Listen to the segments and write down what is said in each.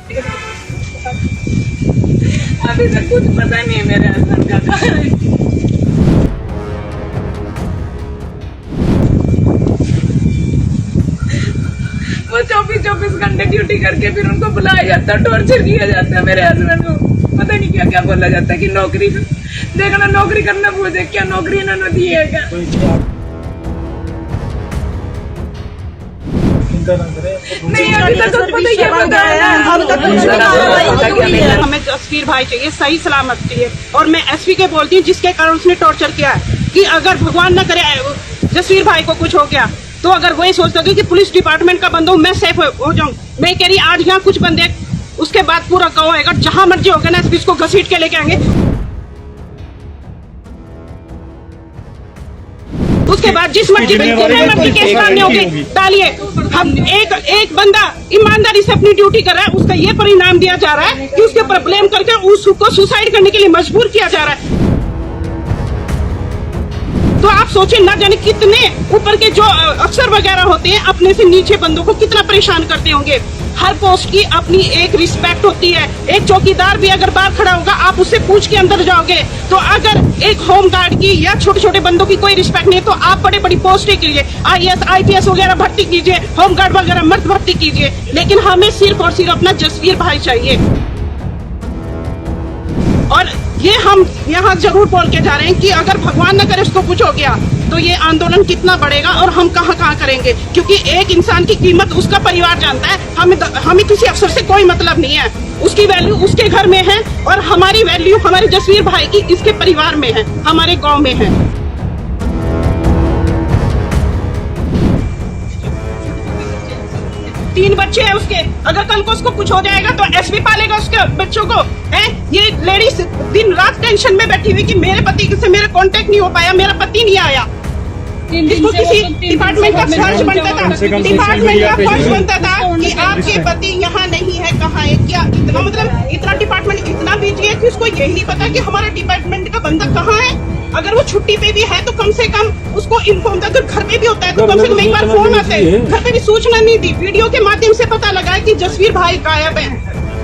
अभी तक कुछ पता नहीं है मेरे हस्बैंड का कहाँ है। वो 24 घंटे ड्यूटी करके फिर उनको बुलाया जाता है, टॉर्चर किया जाता है मेरे हस्बैंड को। पता नहीं क्या क्या बोला जाता है कि नौकरी देखना, नौकरी करना पूछे, क्या नौकरी इन्होंने दी है क्या? नहीं अभी तक तो पता ही क्या बताया। हमें जसवीर भाई चाहिए, सही सलामत चाहिए। और मैं एसपी के बोलती हूँ जिसके कारण उसने टॉर्चर किया है, कि अगर भगवान न करे जसवीर भाई को कुछ हो गया तो अगर वही सोचता कि पुलिस डिपार्टमेंट का बंदा हूँ, मैं सेफ हो जाऊँ। मैं कह रही आज यहाँ कुछ बंदे, उसके बाद पूरा गाँव आएगा, जहां मर्जी होगा ना एसपी को घसीट के लेके आएंगे। उसके बाद जिस मर्जी केस मान्य होगी डालिए। हम एक बंदा ईमानदारी से अपनी ड्यूटी कर रहा है, उसका ये परिणाम दिया जा रहा है कि उसके ऊपर ब्लेम करके उसको सुसाइड करने के लिए मजबूर किया जा रहा है। तो आप सोचिए ना जाने कितने ऊपर के जो अफसर वगैरह होते हैं अपने से नीचे बंदों को कितना परेशान करते होंगे। हर पोस्ट की अपनी एक रिस्पेक्ट होती है। एक चौकीदार भी अगर बाहर खड़ा होगा आप उससे पूछ के अंदर जाओगे, तो अगर एक होम गार्ड की या छोटे छोटे बंदों की कोई रिस्पेक्ट नहीं है तो आप बड़ी बड़ी पोस्टें के लिए IAS IPS वगैरह भर्ती कीजिए, होम गार्ड वगैरह मर्द भर्ती कीजिए। लेकिन हमें सिर्फ और सिर्फ अपना जसवीर भाई चाहिए। और ये हम यहाँ जरूर बोल के जा रहे हैं कि अगर भगवान न करे उसको कुछ हो गया तो ये आंदोलन कितना बढ़ेगा और हम कहाँ कहाँ करेंगे, क्योंकि एक इंसान की कीमत उसका परिवार जानता है। हमें किसी अफसर से कोई मतलब नहीं है, उसकी वैल्यू उसके घर में है और हमारी वैल्यू हमारे जसवीर भाई की इसके परिवार में है, हमारे गाँव में है। 3 बच्चे हैं उसके, अगर कल को उसको कुछ हो जाएगा तो एसपी पालेगा उसके बच्चों को है। ये लेडीज दिन रात टेंशन में बैठी हुई कि मेरे पति से मेरा कांटेक्ट नहीं हो पाया, मेरा पति नहीं आया। इसको किसी डिपार्टमेंट का फर्ज बनता था, डिपार्टमेंट का फर्ज बनता था कि आपके पति यहाँ नहीं है, कहाँ है, क्या इतना मतलब इतना डिपार्टमेंट इतना बिजी है कि उसको यही नहीं पता कि हमारा डिपार्टमेंट का बंदा कहाँ है। अगर वो छुट्टी पे भी है तो कम से कम उसको इन्फॉर्म, अगर घर पे भी होता है तो कम से कम एक बार फोन आता है, घर पे भी सूचना नहीं दी। वीडियो के माध्यम से पता लगा है कि जसवीर भाई गायब है।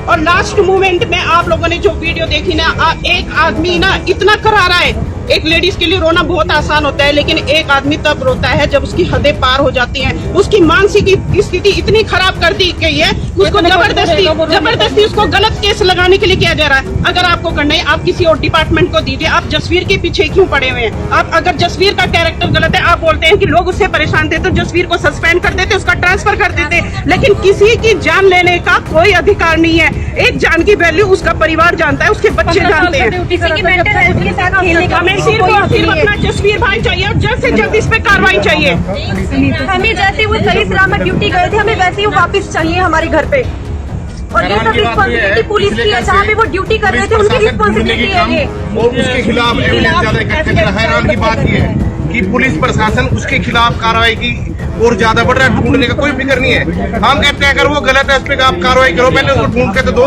और लास्ट मोमेंट में आप लोगों ने जो वीडियो देखी ना, एक आदमी ना इतना करारा है। एक लेडीज के लिए रोना बहुत आसान होता है, लेकिन एक आदमी तब रोता है जब उसकी हदें पार हो जाती हैं। उसकी मानसिक स्थिति इतनी खराब कर दी गई है, उसको जबरदस्ती उसको गलत केस लगाने के लिए किया जा रहा है। अगर आपको करना है आप किसी और डिपार्टमेंट को दीजिए, आप जसवीर के पीछे क्यों पड़े हुए हैं? आप अगर जसवीर का कैरेक्टर गलत है, आप बोलते हैं कि लोग उससे परेशान थे तो जसवीर को सस्पेंड कर देते, उसका ट्रांसफर कर देते, लेकिन किसी की जान लेने का कोई अधिकार नहीं है। एक जान की वैल्यू उसका परिवार जानता है, उसके बच्चे जानते हैं। सिर्फ अपना जसवीर भाई चाहिए और जल्द से जल्द इस पे कार्रवाई चाहिए। हमें जैसे वो सही सलामत ड्यूटी गए थे, हमें वैसे ही वापस चाहिए हमारे घर पे। और ये सब रिस्पॉन्सिबिलिटी पुलिस की है, जहाँ पे वो ड्यूटी कर रहे थे उनकी रिस्पॉन्सिबिलिटी है ये। और उसके खिलाफ एविडेंस ज्यादा इकट्ठे करना। हैरान की बात ये है कि पुलिस प्रशासन उसके खिलाफ कार्रवाई की और ज्यादा बढ़ रहा है, ढूंढने का कोई फिक्र नहीं है। हम कहते हैं अगर वो गलत है उस पर आप कार्रवाई करो, पहले उसको ढूंढ के तो दो।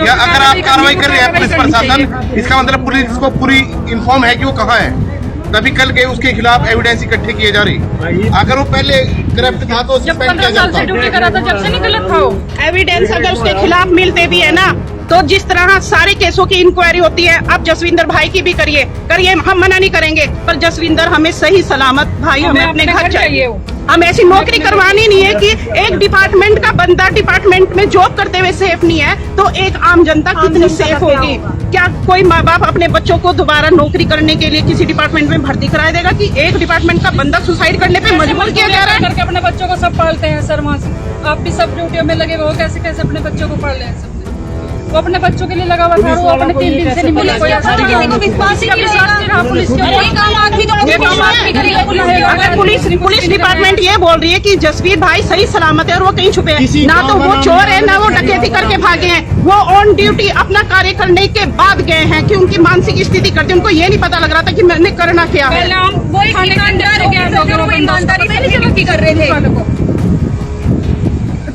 या अगर आप कार्रवाई कर रहे हैं पुलिस प्रशासन, इसका मतलब पुलिस को पूरी इन्फॉर्म है कि वो कहाँ है, तभी कल के उसके खिलाफ एविडेंस इकट्ठे किए जा रही। अगर वो पहले करप्ट था तो सस्पेंड किया जाता। ड्यूटी करा था जब से नहीं गलत था वो। एविडेंस अगर उसके खिलाफ मिलते भी है ना, तो जिस तरह सारे केसों की इंक्वायरी होती है, आप जसविंदर भाई की भी करिए, हम मना नहीं करेंगे, पर जसविंदर हमें सही सलामत भाई हमें अपने घर चाहिए। हम ऐसी नौकरी करवानी नहीं है कि एक डिपार्टमेंट का बंदा डिपार्टमेंट में जॉब करते हुए सेफ नहीं है, तो एक आम जनता कितनी सेफ होगी? क्या कोई माँ बाप अपने बच्चों को दोबारा नौकरी करने के लिए किसी डिपार्टमेंट में भर्ती करा देगा कि एक डिपार्टमेंट का बंदा सुसाइड करने पे मजबूर किया जा रहा है? करके अपने बच्चों को सब पालते हैं सर, वहाँ से आप भी सब ड्यूटियों में लगे हो, कैसे कैसे अपने बच्चों को पाल रहे हैं। वो अपने बच्चों के लिए लगा हुआ था, वो अपने 3 दिन से नहीं मिला। कोई किसी को विश्वास ही नहीं रहा पुलिस के। अगर पुलिस डिपार्टमेंट ये बोल रही है कि जसवीर भाई सही सलामत है और वो कहीं छुपे हैं, ना तो वो चोर है ना वो डकैती करके भागे हैं, वो ऑन ड्यूटी अपना कार्य करने के बाद गए हैं कि उनकी मानसिक स्थिति करते, उनको ये नहीं पता लग रहा था कि मैंने करना क्या है।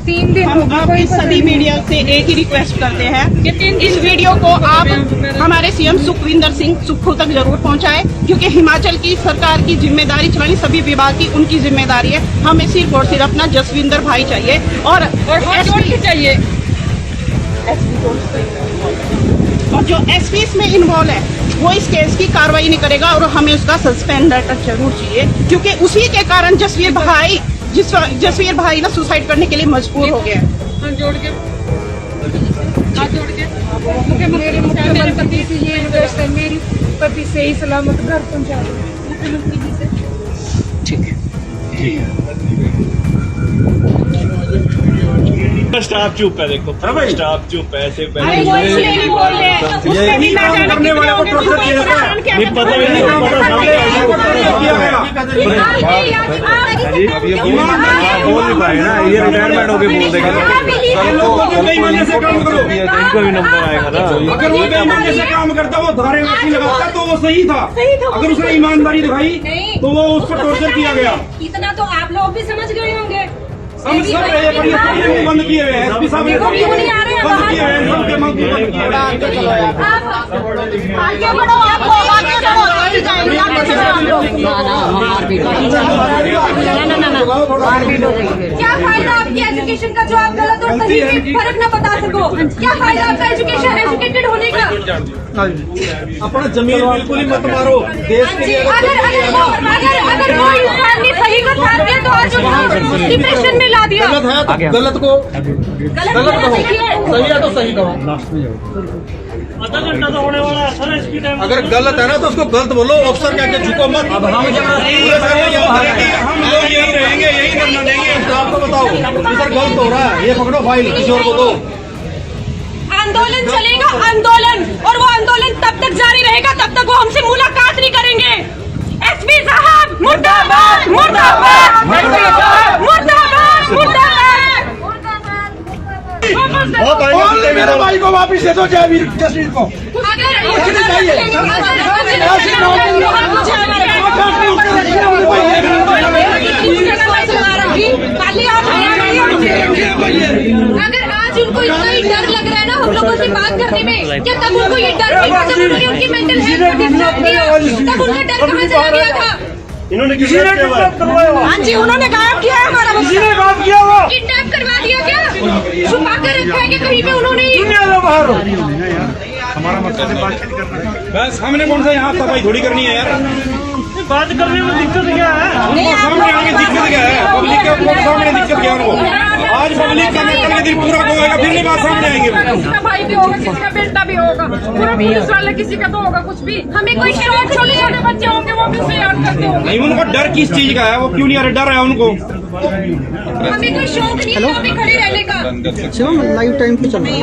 3 दिन हम आपकी सभी मीडिया से एक ही रिक्वेस्ट करते हैं, इस वीडियो को आप हमारे सीएम सुखविंदर सिंह सुक्खू तक जरूर पहुंचाएं, क्योंकि हिमाचल की सरकार की जिम्मेदारी चलानी सभी विभाग की उनकी जिम्मेदारी है। हमें सिर्फ और सिर्फ अपना जसविंदर भाई चाहिए और एसपी चाहिए, और जो एसपी इसमें इन्वॉल्व है वो इस केस की कार्रवाई नहीं करेगा और हमें उसका सस्पेंड लेटर जरूर चाहिए, क्योंकि उसी के कारण जसवीर भाई ना सुसाइड करने के लिए मजबूर हो गया है। मेरे पति से ये रिक्वेस्ट है, मेरी पति सही सलामत घर पहुंचा दो मुख्यमंत्री जी से। स्टाफ चुप है, देखो स्टाफ चुप है, ऐसे अरे वो इसलिए नहीं बोल रहे, उसमें भी ना जाने कितने होंगे, नहीं पता भी नहीं बोल नहीं पाएगा ना, ये रिटायरमेंट होके बोल देगा, इनको भी नंबर आएगा ना। अगर वो बेईमानी से काम करता, वो धारे वैसी लगाता तो वो सही था। अगर उसने ईमानदारी दिखाई तो वो उसको टॉर्चर किया गया। इतना तो आप लोग भी समझ गए होंगे। हम सब रहे, पर ये बंद किए हुए हैं, एसपी साहब ने बंद किए हुए हैं, सबके मुंह बंद किए हुए हैं। आगे बढ़ो, आगे क्या फायदा आपकी एजुकेशन का जो आप गलत और सही में फर्क न बता सको? क्या फायदा आपका एजुकेटेड होने का? अपना जमीन बिल्कुल ही मत मारो, देश के लिए अगर वो इंसान ने सही का साथ दिया तो आज उसको डिप्रेशन में ला दिया। गलत है तो गलत को गलत कहो, सही है तो सही कहो। आधा घंटा तो होने वाला है सर, इसकी टाइम अगर गलत है ना तो उसको गलत बोलो, अफसर क्या झुको मत। अब हम लोग यही रहेंगे, यही करना देंगे। आपको बताओ सर गलत हो रहा है, ये पकड़ो फाइल, किसी और को दो। आंदोलन चलेगा, आंदोलन, और वो आंदोलन तब तक जारी रहेगा तब तक वो हमसे मुलाकात नहीं करेंगे। एसपी साहब मुर्दाबाद, मुर्दाबाद, मुर्दाबाद, मुर्दाबाद। मेरे भाई को वापिस दे दो, जसवीर को। अगर आज उनको इतना ही डर लग रहा है ना हम लोगों से बात करने में, क्या तब उनको ये डर नहीं था जब उन्होंने उनकी मेंटल हेल्थ को डिस्टर्ब किया? तब उनका डर कहाँ से आ गया था? इन्होंने किसी ने करवाया? हाँ जी, उन्होंने गायब किया है हमारा बच्चा। किसने काम किया वो? किडनैप करवा दिया क्या? छुपा कर रखा है कि कहीं पे उन्होंने हमारा मकसद है बातचीत करना है। बस हमने कौन सा यहाँ सफाई थोड़ी करनी है यार। बात करने में दिक्कत क्या है? सामने आगे दिक्कत क्या है? पब्लिक के सामने दिक्कत क्या है उनको? आज पब्लिक का कल के दिन पूरा होगा, फिर नहीं बात सामने आएंगे। किसी का भाई भी होगा, किसी का बेटा भी होगा, पूरा पुलिस वाले किसी का तो होगा कुछ भी। हमें कोई शौक छोटे छोटे बच्चे होंगे वो भी उसे याद करते होंगे। नहीं, उनको डर किस चीज का है? वो क्यों नहीं आ रहा? डर है उनको। हमें कोई शौक नहीं है यहाँ पे खड़े रहने का। लाइव टाइम पे चल रहा है।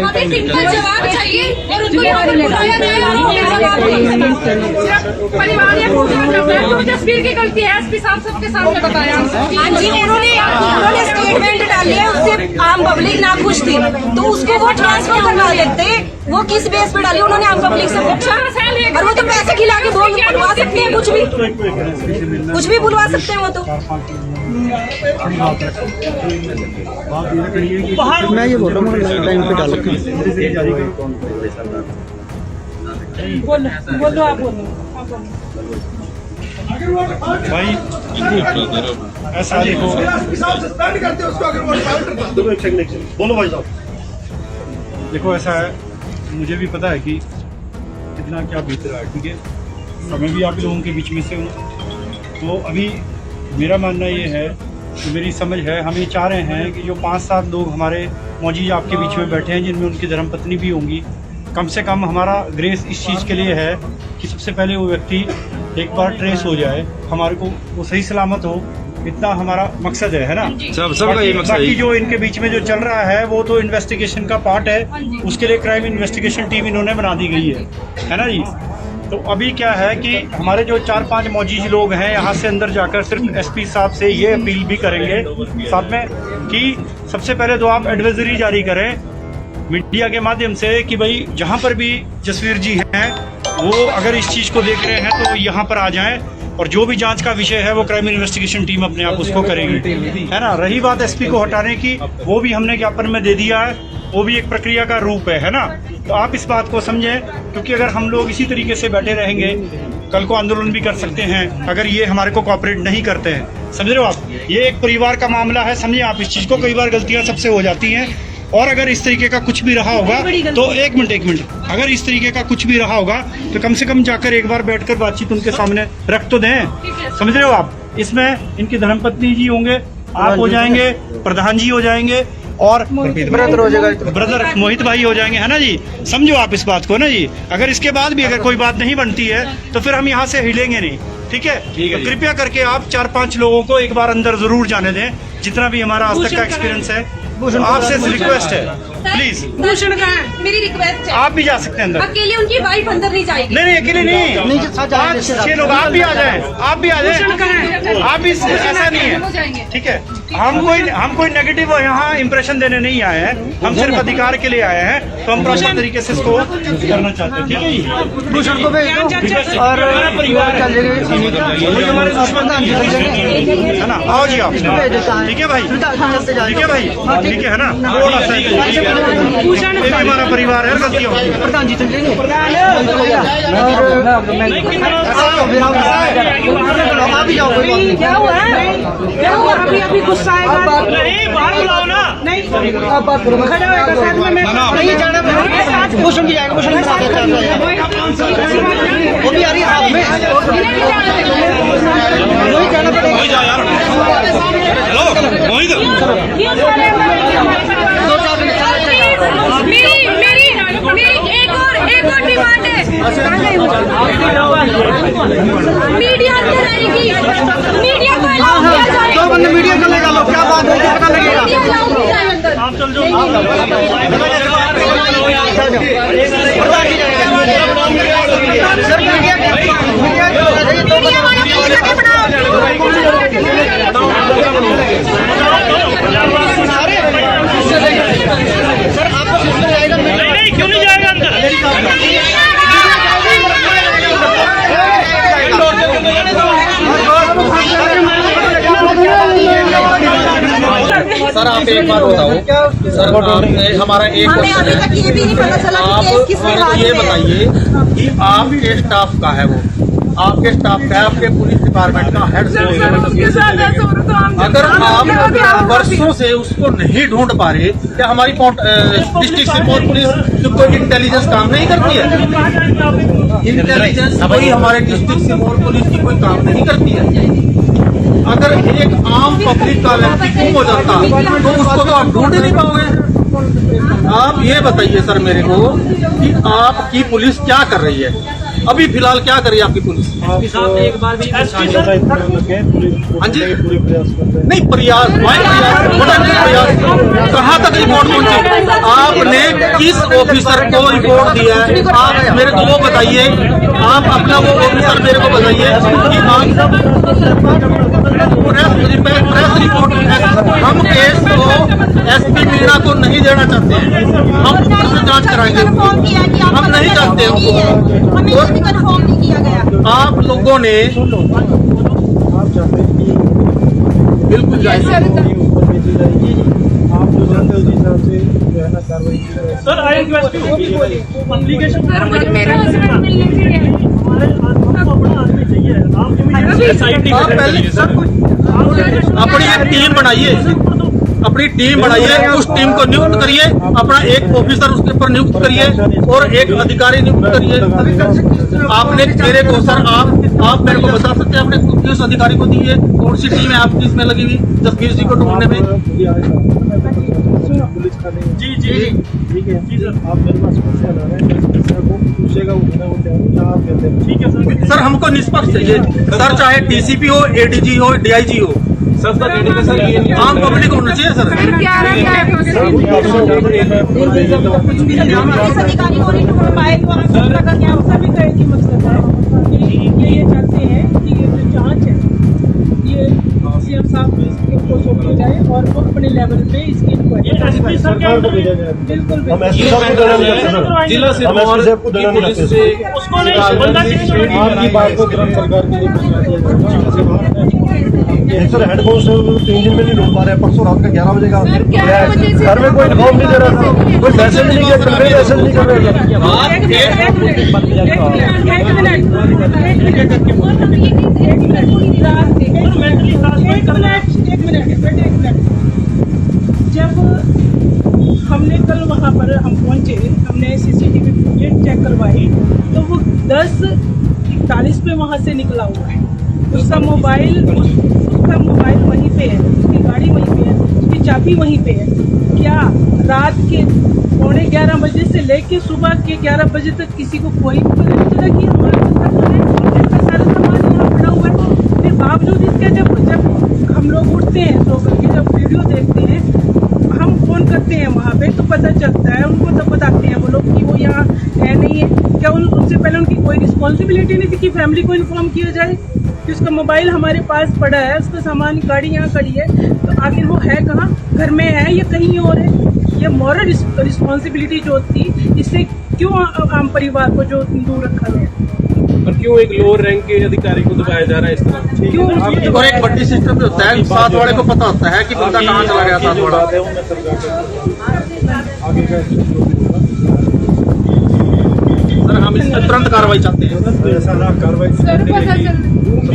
हमें सिंपल जवाब चाहिए और उनको यहाँ पर बुलाया जाए। परिवार या तो जसवीर की गलती है, एसपी साहब सबके सामने बताया। हाँ जी, उन्होंने स्टेटमेंट डाली है, उससे आम पब्लिक ना खुश थी तो उसको वो ट्रांसफर करवा देते। वो किस बेस पे डाली? उन्होंने आम पब्लिक से पूछा और वो तो पैसे खिला के बुलवा सकते हैं, कुछ भी बुलवा सकते हैं वो तो। मैं ये बोल रहा हूँ लाइव टाइम पे डाल बोलो आप बोलो। भाई ऐसा देखो, बोलो भाई साहब। देखो ऐसा है, मुझे भी पता है कि कितना क्या बीत रहा है, ठीक है। समय भी आप लोगों के बीच में से हूँ, तो अभी मेरा मानना ये है कि मेरी समझ है, हम ये चाह रहे हैं कि जो 5-7 लोग हमारे मौजूद आपके बीच में बैठे हैं, जिनमें उनकी धर्मपत्नी भी होंगी, कम से कम हमारा ग्रेस इस चीज़ के लिए है कि सबसे पहले वो व्यक्ति एक बार ट्रेस हो जाए, हमारे को वो सही सलामत हो, इतना हमारा मकसद है ना। सबका ये मकसद है। बाकी जो इनके बीच में जो चल रहा है वो तो इन्वेस्टिगेशन का पार्ट है, उसके लिए क्राइम इन्वेस्टिगेशन टीम इन्होंने बना दी गई है ना जी। तो अभी क्या है कि हमारे जो 4-5 मौजूद लोग हैं, यहाँ से अंदर जाकर सिर्फ एसपी साहब से ये अपील भी करेंगे साहब में कि सबसे पहले तो आप एडवाइजरी जारी करें मीडिया के माध्यम से कि भाई जहाँ पर भी जसवीर जी हैं वो अगर इस चीज़ को देख रहे हैं तो यहाँ पर आ जाएं, और जो भी जांच का विषय है वो क्राइम इन्वेस्टिगेशन टीम अपने आप उसको करेगी, है ना। रही बात एसपी को हटाने की, वो भी हमने ज्ञापन में दे दिया है, वो भी एक प्रक्रिया का रूप है ना। तो आप इस बात को समझें, क्योंकि अगर हम लोग इसी तरीके से बैठे रहेंगे, कल को आंदोलन भी कर सकते हैं अगर ये हमारे को कोऑपरेट नहीं करते हैं, समझ रहे हो आप। ये एक परिवार का मामला है, समझिए आप इस चीज़ को। कई बार गलतियां सबसे हो जाती हैं, और अगर इस तरीके का कुछ भी रहा होगा तो एक मिनट, अगर इस तरीके का कुछ भी रहा होगा तो कम से कम जाकर एक बार बैठकर बातचीत उनके सामने रख तो दें, समझ रहे हो आप। इसमें इनकी धर्मपत्नी जी होंगे, आप हो जाएंगे, प्रधान जी हो जाएंगे, और ब्रदर मोहित भाई हो जाएंगे, है ना जी। समझो आप इस बात को ना जी। अगर इसके बाद भी अगर कोई बात नहीं बनती है तो फिर हम यहाँ से हिलेंगे नहीं, ठीक है। तो कृपया करके आप 4-5 लोगों को एक बार अंदर जरूर जाने दें, जितना भी हमारा आज तक का एक्सपीरियंस है। आपसे रिक्वेस्ट है, प्लीज। भूषण का है, मेरी रिक्वेस्ट है, आप भी जा सकते हैं अंदर। अकेले उनकी वाइफ अंदर नहीं जाएगी। नहीं, अकेले नहीं, 5-6 लोग आप भी आ जाएं, आप भी आ जाएं। आप भी, ऐसा नहीं है, ठीक है। हम कोई नेगेटिव यहाँ इंप्रेशन देने नहीं आए हैं, हम सिर्फ अधिकार के लिए आए हैं। तो हम प्रॉपर तरीके से इसको करना चाहते हैं, ठीक है जी। भूषण को भेज दो और परिवार चल है ना। आओ जी आप, ठीक है भाई, ठीक है भाई, ठीक है ना। थोड़ा सा ये भी हमारा परिवार है, गलतियों प्रधान जी चल जाएंगे आप भी जाओ, क्या हुआ है? अभी गुस्सा आएगा नहीं, बाहर बुलाओ ना। नहीं, आप बात करो, खड़ा होएगा साथ में, मैं नहीं जाना, भूषण भी जाएगा, भूषण वो भी आ रही है साथ में, वही जाना पड़ेगा। हेलो मोहित, मेरी एक और डिमांड है। मीडिया अंदर आएगी, मीडिया को अलाउ किया जाए। 2 बंदे मीडिया का लगा लो, क्या बात है, पता लगेगा। आप चल जाओ। सर मीडिया नहीं, क्यों नहीं जाएगा अंदर। सर आप एक बात बताओ, सर आपने हमारा एक हमें अभी तक ये भी नहीं पता चला कि केस किसके हाथ में ये है। बताइए कि आपके स्टाफ का है, वो आपके स्टाफ का है, आपके पुलिस डिपार्टमेंट का हेड से। अगर आप वर्षों से उसको नहीं ढूंढ पा रहे, क्या हमारी डिस्ट्रिक्ट सिरमौर पुलिस कोई इंटेलिजेंस काम नहीं करती है? इंटेलिजेंस कोई हमारे डिस्ट्रिक्ट सिरमौर पुलिस की कोई काम नहीं करती है। अगर एक आम पब्लिक का व्यक्ति गुम हो जाता तो उसको तो आप ढूंढ ही नहीं पाओगे। आप ये बताइए सर मेरे को कि आपकी पुलिस क्या कर रही है, अभी फिलहाल क्या कर रही है आपकी पुलिस? एक बार भी हाँ जी, नहीं प्रयास कहाँ तक रिपोर्ट पहुंची? आपने किस ऑफिसर को रिपोर्ट दिया है? आप मेरे को वो बताइए, आप अपना वो ऑफिसर मेरे को बताइए कि आप प्रेस रिपोर्ट। हम केस को एसपी मीणा को नहीं देना चाहते हैं, हम ऊपर से जांच कराएंगे, हम नहीं चाहते हमें कन्फर्म नहीं किया गया। आप लोगों ने बिल्कुल sir I request you application मेरा हस्बैंड मिलने चाहिए। आप पहले सब कुछ अपनी एक टीम बनाइए, अपनी टीम बनाइए, उस टीम को नियुक्त करिए, अपना एक ऑफिसर उसके ऊपर नियुक्त करिए और एक अधिकारी नियुक्त करिए। आपने मेरे को सर आप मेरे को बता सकते हैं आपने किस अधिकारी को दी है, कौन सी टीम है आपकी इसमें लगी हुई जसबीर जी को ढूंढने में? जी जी ठीक है जी सर, आप मेरे पास पूछेगा ठीक है सर। सर हमको निष्पक्ष चाहिए सर, चाहे डीसीपी हो, एडीजी हो, डीआईजी हो, सबका देने में सर आम पब्लिक होना चाहिए सर। इस अधिकारी को नहीं ढूंढ पाए तो आप का क्या सभी तरह की मतलब है। ये चाहते हैं कि ये जो जांच है सीएम साहब इसको सौंपी जाए और वो अपने लेवल पे इसकी इंक्वायरी सरकार को भेजा जाए। बिल्कुल हम एसपी साहब को देना नहीं करते सर, जिला हम एसपी साहब को देना नहीं करते। आपकी बात को तुरंत सरकार के लिए पहुंचा दिया जाए। सर हेड कांस्टेबल 3 दिन में नहीं ढूंढ पा रहे, परसों रात का 11 बजे का घर में कोई इन्फॉर्म नहीं दे रहा था, कोई मैसेज नहीं किया, कन्वे मैसेज नहीं कर रहे जब हमने कल वहाँ पर हम पहुँचे, हमने सीसीटीवी फुटेज चेक करवाई तो वो 10:41 पे वहाँ से निकला हुआ है। उसका मोबाइल वहीं पे है, उसकी गाड़ी वहीं पे है, उसकी चाबी वहीं पे है। क्या रात के 11:15 बजे से लेके सुबह के 11 बजे तक किसी को कोई पता नहीं चला कि हमारे सारा सामान यहाँ पड़ा हुआ है? फिर बावजूद इसके जब हम लोग उठते हैं तो करके जब वीडियो देखते हैं, हम फोन करते हैं वहाँ पे तो पता चलता है, उनको तब बताते हैं वो लोग कि वो यहाँ है नहीं है। क्या उनसे पहले उनकी कोई रिस्पॉन्सिबिलिटी नहीं थी कि फैमिली को इन्फॉर्म किया जाए कि उसका मोबाइल हमारे पास पड़ा है, उसका सामान गाड़ी यहाँ खड़ी है, तो आखिर वो है कहाँ, घर में है या कहीं और है? ये मॉरल रिस्पॉन्सिबिलिटी जो थी, इससे क्यों आम परिवार को जो दूर रखा गया और क्यों एक लोअर रैंक के अधिकारी को दबाया जा रहा है इस तरह? क्यों? और एक बड्डी सिस्टम जो होता है, साथ वाले को पता होता है कि बंदा कहाँ चला गया साथ वाला। सर हम इस पर तुरंत कार्रवाई चाहते हैं। ऐसा ना कार्रवाई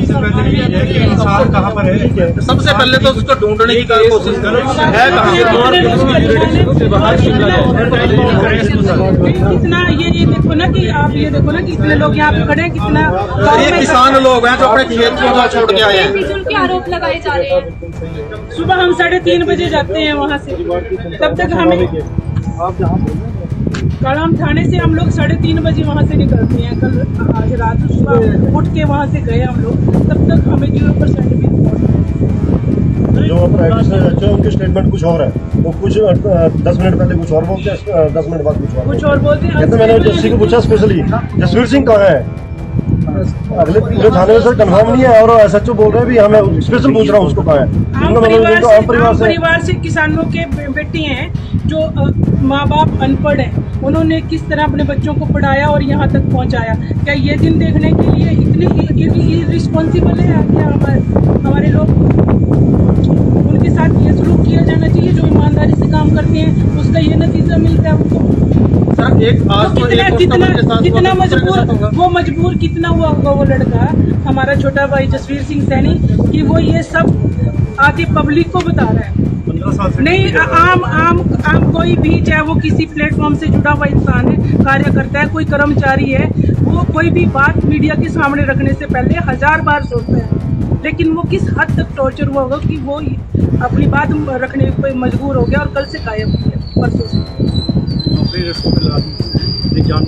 सबसे पहले ये है कि इंसान कहाँ पर है, सबसे पहले तो उसको ढूंढने की कोशिश करो, है कहाँ। कितना ये देखो ना कि आप ये देखो ना कि इतने लोग यहाँ पे खड़े हैं, कितना ये किसान लोग हैं जो अपने खेत को छोड़ के आए हैं। के आरोप लगाए जा रहे हैं। सुबह हम 3:30 बजे जाते हैं वहाँ से, तब तक हमें कल हम थाने से हम लोग 3:30 बजे वहाँ से निकलते हैं। कल आज रात सुबह उठ के वहाँ से गए हम लोग, तब तक हमें 0% भी जो उनके स्टेटमेंट कुछ और है, वो कुछ 10 मिनट पहले कुछ और बोलते हैं, 10 मिनट बाद कुछ और बोलते हैं। कहते मैंने जस्सी को पूछा स्पेशली, जसवीर सिंह कहाँ है, अगले पूरे थाने में सर कंफर्म नहीं है, और SHO बोल रहे हैं भी हमें स्पेशल पूछ रहा हूँ उसको कहाँ है। आम परिवार से किसानों के बेटी हैं जो माँ बाप अनपढ़ हैं, उन्होंने किस तरह अपने बच्चों को पढ़ाया और यहाँ तक पहुँचाया। क्या ये दिन देखने के लिए इतने रिस्पॉन्सिबल है क्या हमारे लोग? उनके साथ ये सलूक किया जाना चाहिए, जो ईमानदारी से काम करते हैं उसका ये नतीजा मिलता है उनको। सर एक आज तो कितना मजबूर कितना हुआ होगा वो लड़का, हमारा छोटा भाई जसवीर सिंह सैनी, कि वो ये सब आगे पब्लिक को बता रहा है। नहीं, आम कोई भी, चाहे वो किसी प्लेटफॉर्म से जुड़ा हुआ इंसान है, कार्य करता है, कोई कर्मचारी है, वो कोई भी बात मीडिया के सामने रखने से पहले 1000 बार सोचता है। लेकिन वो किस हद तक टॉर्चर हुआ होगा कि वो अपनी बात रखने पे मजबूर हो गया और कल से गायब हो गया, परसों से। जान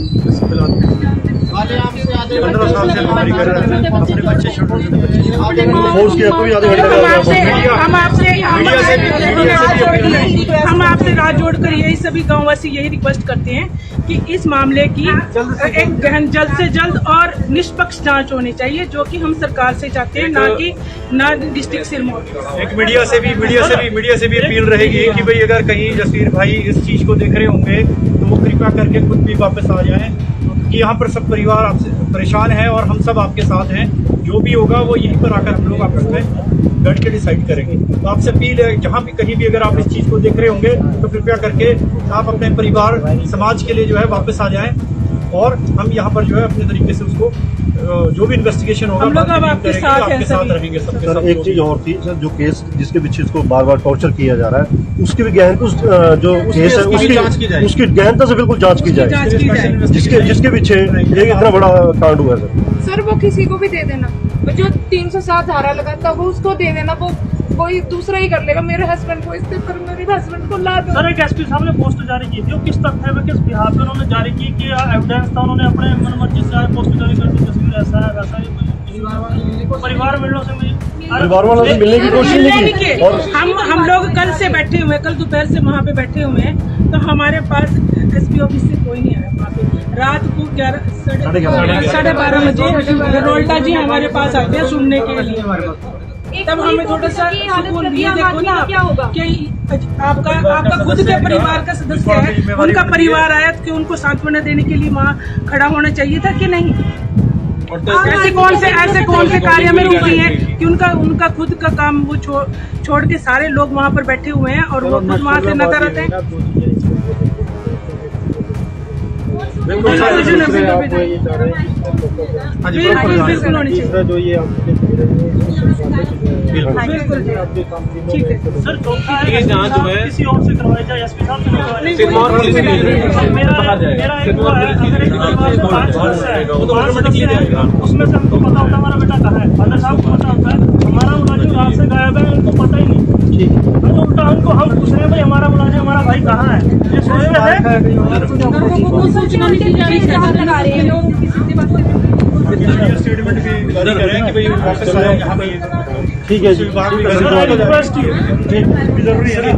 15 साल से नौकरी कर रहे हैं, अपने बच्चे छोटे बच्चे फोर्स के कोई आधे घंटे हम आपसे रात जोड़कर यही सभी गाँववासी यही रिक्वेस्ट करते हैं कि इस मामले की एक गहन जल्द से जल्द और निष्पक्ष जांच होनी चाहिए, जो कि हम सरकार से चाहते हैं, ना डिस्ट्रिक्ट सिरमौर। एक मीडिया से भी अपील रहेगी कि भाई अगर कहीं जसवीर भाई इस चीज को देख रहे होंगे तो वो कृपया करके खुद भी वापस आ जाएं, कि यहाँ पर सब परिवार आपसे परेशान है और हम सब आपके साथ हैं। जो भी होगा वो यहीं पर आकर हम लोग आपस में बैठ के डिसाइड करेंगे। तो आपसे अपील है, जहाँ भी कहीं भी अगर आप इस चीज़ को देख रहे होंगे तो कृपया करके आप अपने परिवार समाज के लिए जो है वापस आ जाएं, और हम यहाँ पर जो है अपने तरीके से उसको जो भी इन्वेस्टिगेशन होगा हम लोग अब आपके साथ रहेंगे सबके साथ। एक चीज और थी सर, जो केस जिसके पीछे इसको बार बार टॉर्चर किया जा रहा है, उसकी भी गहनता जो केस है उसकी गहनता से बिल्कुल जांच की जाए, जिसके पीछे ये इतना बड़ा कांड हुआ है सर। वो किसी को भी दे देना, जो 307 धारा लगाता हो उसको दे देना, वो कोई दूसरा ही कर लेगा। मेरे हस्बैंड को इससे पर मेरे हस्बैंड को ला दो। सर एक एसपी साहब ने पोस्ट जारी की थी, वो किस तथ्य में किस बिहार पे उन्होंने जारी की कि एविडेंस था, उन्होंने अपने मनमर्जी से पोस्ट जारी कर दी, तस्वीर ऐसा है वैसा है, परिवार वालों से मिलने की कोशिश नहीं की। और हम लोग कल से बैठे हुए, कल दोपहर से वहाँ पे बैठे हुए हैं, तो हमारे पास एसपी ऑफिस से कोई नहीं आया वहाँ पे। रात को 11 साढ़े 12 बजे रोल्टा जी हमारे पास आते हैं सुनने के लिए। तब हमें थोड़ा सा सुकून ये देखो ना क्या होगा? कि आपका खुद के परिवार का सदस्य है, उनका परिवार आया कि उनको सांत्वना देने के लिए वहाँ खड़ा होना चाहिए था कि नहीं? ऐसे कौन से कार्य में रुकी हैं कि उनका खुद का काम वो छोड़ के सारे लोग वहाँ पर बैठे हुए हैं और वो खुद वहाँ से नजर आते हैं। बिल्कुल होनी चाहिए। जो ये बिल्कुल ठीक है सर चौथी जांच जो है किसी और से करवाई जाए, एसपी साहब से करवाई जाए। मेरा एक वो है, अगर एक परिवार में 5 सदस्य है, 5 सदस्य है, उसमें से हमको पता होता है हमारा बेटा कहाँ है, फादर साहब को पता होता है हमारा मुलाजिम रात से गायब है, उनको पता ही नहीं। तो उल्टा हमको हम पूछ रहे हैं भाई हमारा मुलाजिम हमारा भाई कहाँ है, ये सोए हुए स्टेटमेंट भी जारी कर रहे हैं कि भाई वापस आए यहाँ पे। ठीक है जी, रिक्वेस्ट जरूरी है ना।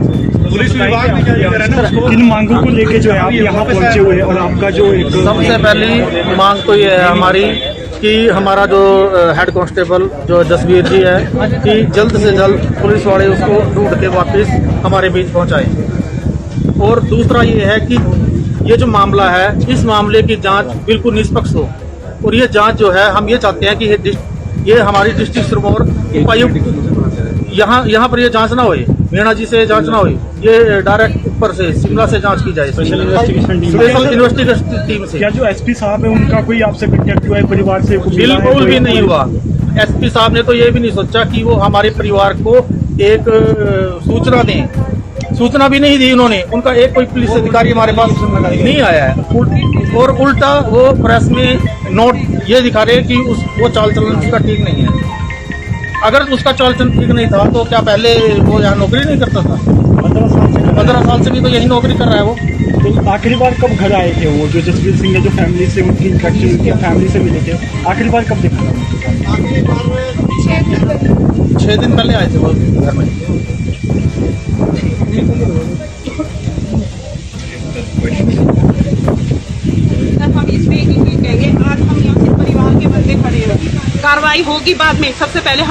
पुलिस विभाग भी जारी कर रहा है ना उसको। इन मांगों को लेके जो है आप यहाँ पहुँचे हुए हैं और आपका जो एक सबसे पहली मांग तो ये है हमारी कि हमारा जो हेड कांस्टेबल जो जसवीर जी है कि जल्द से जल्द पुलिस वाले उसको ढूंढ के वापस हमारे बीच पहुंचाएं। और दूसरा ये है कि ये जो मामला है इस मामले की जांच बिल्कुल निष्पक्ष हो, और ये जांच जो है हम ये चाहते हैं कि ये हमारी डिस्ट्रिक्ट सिरमौर उपायुक्त यहाँ पर ये जांच ना होए, मीणा जी से जांच ना होए, ये डायरेक्ट ऊपर से शिमला से जांच की जाए, स्पेशल इन्वेस्टिगेशन टीम से। क्या जो एसपी साहब है उनका कोई आपसे कांटेक्ट हुआ है परिवार से? बिल्कुल भी नहीं हुआ। एसपी साहब ने तो ये भी नहीं सोचा कि वो हमारे परिवार को एक सूचना दें, सूचना भी नहीं दी उन्होंने। उनका एक कोई पुलिस अधिकारी हमारे पास नहीं आया है, और उल्टा वो प्रेस में नोट ये दिखा रहे कि वो चाल चलन उसका ठीक नहीं है। अगर उसका चाल चलन ठीक नहीं था तो क्या पहले वो यहाँ नौकरी नहीं करता था? 15 साल से भी तो यही नौकरी कर रहा है वो। तो आखिरी बार कब घर आए थे वो जो जसवीर सिंह ने जो फैमिली से उनकी इंट्रैक्शन की, फैमिली से मिले थे, आखिरी बार कब देखा था? 6 दिन पहले आए थे वो घर में। हम इस पे ही कहेंगे, आज हम यहाँ से परिवार के बंदे खड़े हैं, कार्रवाई होगी बाद में। सबसे पहले